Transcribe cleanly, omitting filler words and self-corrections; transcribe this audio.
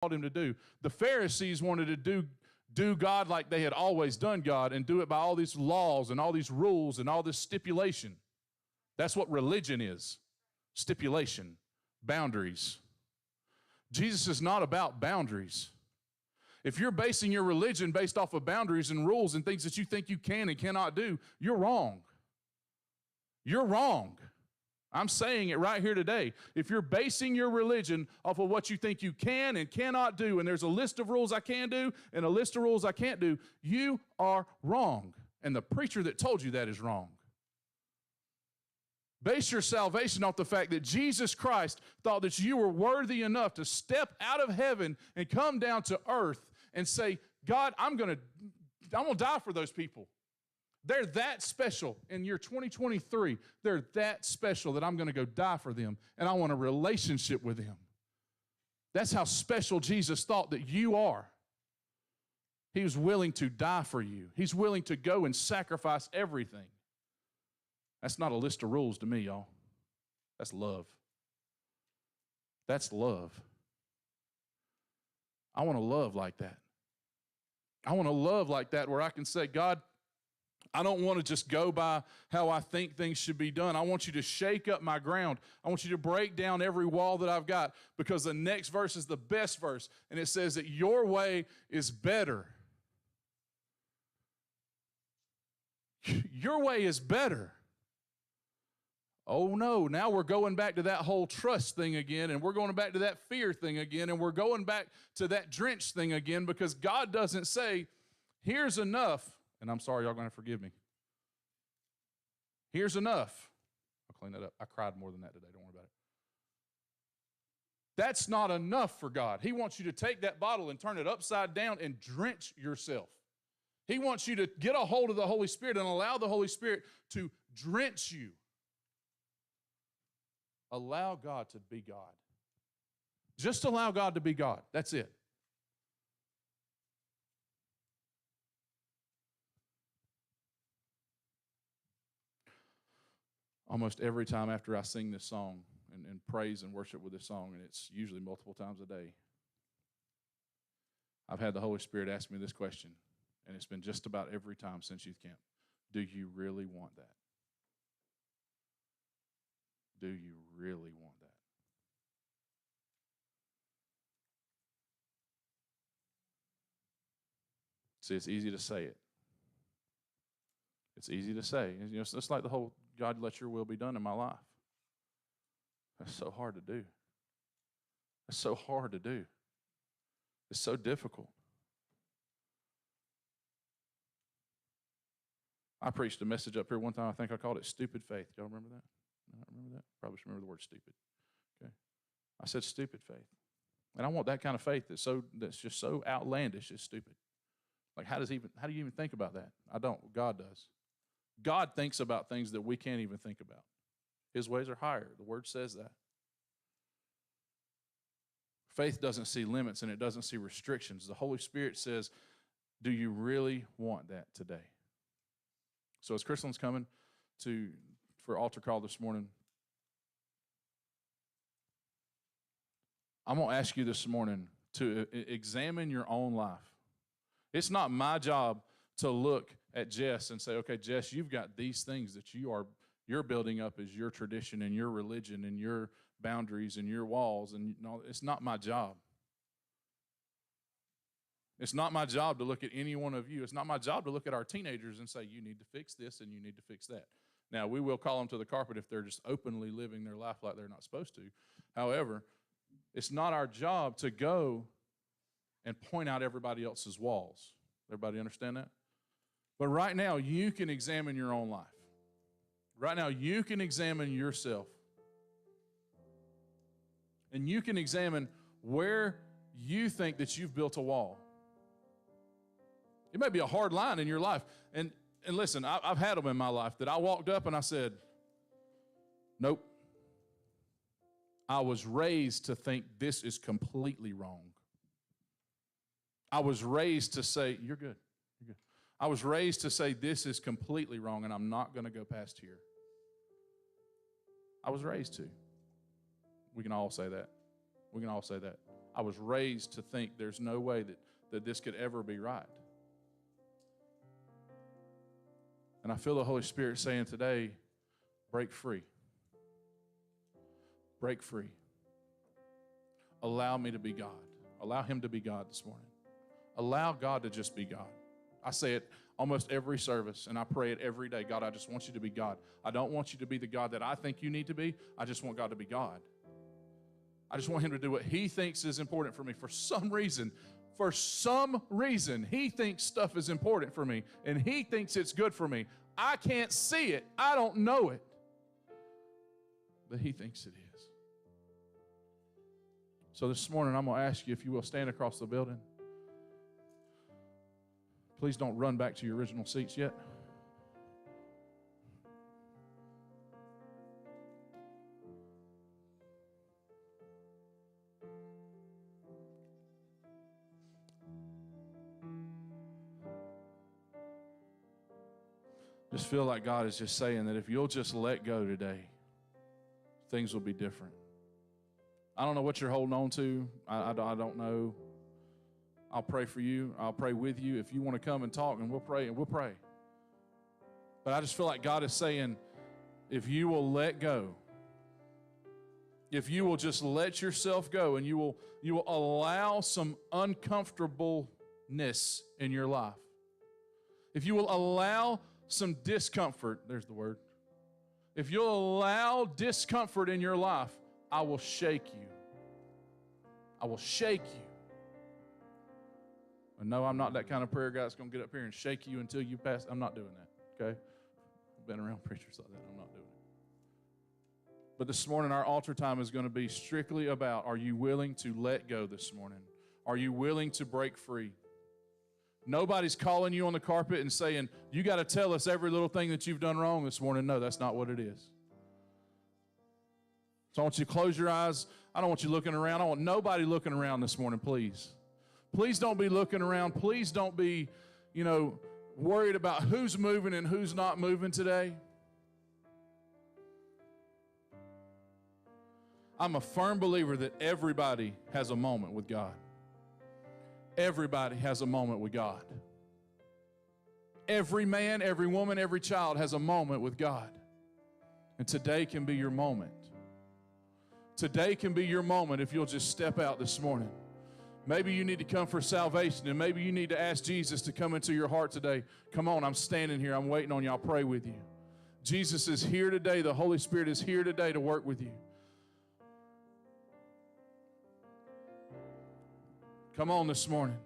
called him to do. The Pharisees wanted to do God like they had always done God and do it by all these laws and all these rules and all this stipulation. That's what religion is. Stipulation, boundaries. Jesus is not about boundaries. If you're basing your religion based off of boundaries and rules and things that you think you can and cannot do, you're wrong. You're wrong. I'm saying it right here today. If you're basing your religion off of what you think you can and cannot do, and there's a list of rules I can do and a list of rules I can't do, you are wrong. And the preacher that told you that is wrong. Base your salvation off the fact that Jesus Christ thought that you were worthy enough to step out of heaven and come down to earth and say, God, I'm going to die for those people. They're that special in year 2023. They're that special that I'm going to go die for them, and I want a relationship with them. That's how special Jesus thought that you are. He was willing to die for you. He's willing to go and sacrifice everything. That's not a list of rules to me, y'all. That's love. That's love. I want to love like that. I want to love like that where I can say, God, I don't want to just go by how I think things should be done. I want you to shake up my ground. I want you to break down every wall that I've got, because the next verse is the best verse, and it says that your way is better. Your way is better. Oh no, now we're going back to that whole trust thing again, and we're going back to that fear thing again, and we're going back to that drench thing again, because God doesn't say, here's enough, and I'm sorry, y'all going to forgive me. Here's enough. I'll clean that up. I cried more than that today, don't worry about it. That's not enough for God. He wants you to take that bottle and turn it upside down and drench yourself. He wants you to get a hold of the Holy Spirit and allow the Holy Spirit to drench you. Allow God to be God. Just allow God to be God. That's it. Almost every time after I sing this song and praise and worship with this song, and it's usually multiple times a day, I've had the Holy Spirit ask me this question, and it's been just about every time since youth camp. Do you really want that? Do you really want that? See, it's easy to say it. It's easy to say. You know, it's like the whole God, let your will be done in my life. That's so hard to do. That's so hard to do. It's so difficult. I preached a message up here one time. I think I called it Stupid Faith. Y'all remember that? I remember that. Probably should remember the word stupid. Okay, I said stupid faith, and I want that kind of faith that's just so outlandish. It's stupid. Like how do you even think about that? I don't. God does. God thinks about things that we can't even think about. His ways are higher. The Word says that. Faith doesn't see limits and it doesn't see restrictions. The Holy Spirit says, "Do you really want that today?" So as Crystal's coming for altar call this morning, I'm going to ask you this morning to examine your own life. It's not my job to look at Jess and say, okay, Jess, you've got these things that you're building up as your tradition and your religion and your boundaries and your walls. And it's not my job. It's not my job to look at any one of you. It's not my job to look at our teenagers and say, you need to fix this and you need to fix that. Now, we will call them to the carpet if they're just openly living their life like they're not supposed to. However, it's not our job to go and point out everybody else's walls. Everybody understand that? But right now, you can examine your own life. Right now, you can examine yourself. And you can examine where you think that you've built a wall. It may be a hard line in your life. And listen, I've had them in my life that I walked up and I said, nope. I was raised to think this is completely wrong. I was raised to say, you're good. You're good. I was raised to say this is completely wrong and I'm not going to go past here. I was raised to. We can all say that. We can all say that. I was raised to think there's no way that this could ever be right. And I feel the Holy Spirit saying today, break free. Break free. Allow me to be God. Allow him to be God this morning. Allow God to just be God. I say it almost every service, and I pray it every day. God, I just want you to be God. I don't want you to be the God that I think you need to be. I just want God to be God. I just want him to do what he thinks is important for me. For some reason, he thinks stuff is important for me, and he thinks it's good for me. I can't see it. I don't know it. But he thinks it is. So this morning, I'm going to ask you, if you will, stand across the building. Please don't run back to your original seats yet. Just feel like God is just saying that if you'll just let go today, things will be different. I don't know what you're holding on to. I don't know. I'll pray for you. I'll pray with you. If you want to come and talk, and we'll pray. But I just feel like God is saying, if you will let go, if you will just let yourself go, and you will allow some uncomfortableness in your life, if you will allow some discomfort, there's the word. If you'll allow discomfort in your life, I will shake you. I will shake you. And no, I'm not that kind of prayer guy that's going to get up here and shake you until you pass. I'm not doing that, okay? I've been around preachers like that. I'm not doing it. But this morning, our altar time is going to be strictly about, are you willing to let go this morning? Are you willing to break free? Nobody's calling you on the carpet and saying, you got to tell us every little thing that you've done wrong this morning. No, that's not what it is. So I want you to close your eyes. I don't want you looking around. I want nobody looking around this morning, please. Please don't be looking around. Please don't be, worried about who's moving and who's not moving today. I'm a firm believer that everybody has a moment with God. Everybody has a moment with God. Every man, every woman, every child has a moment with God. And today can be your moment. Today can be your moment if you'll just step out this morning. Maybe you need to come for salvation, and maybe you need to ask Jesus to come into your heart today. Come on, I'm standing here. I'm waiting on you. I'll pray with you. Jesus is here today. The Holy Spirit is here today to work with you. Come on this morning.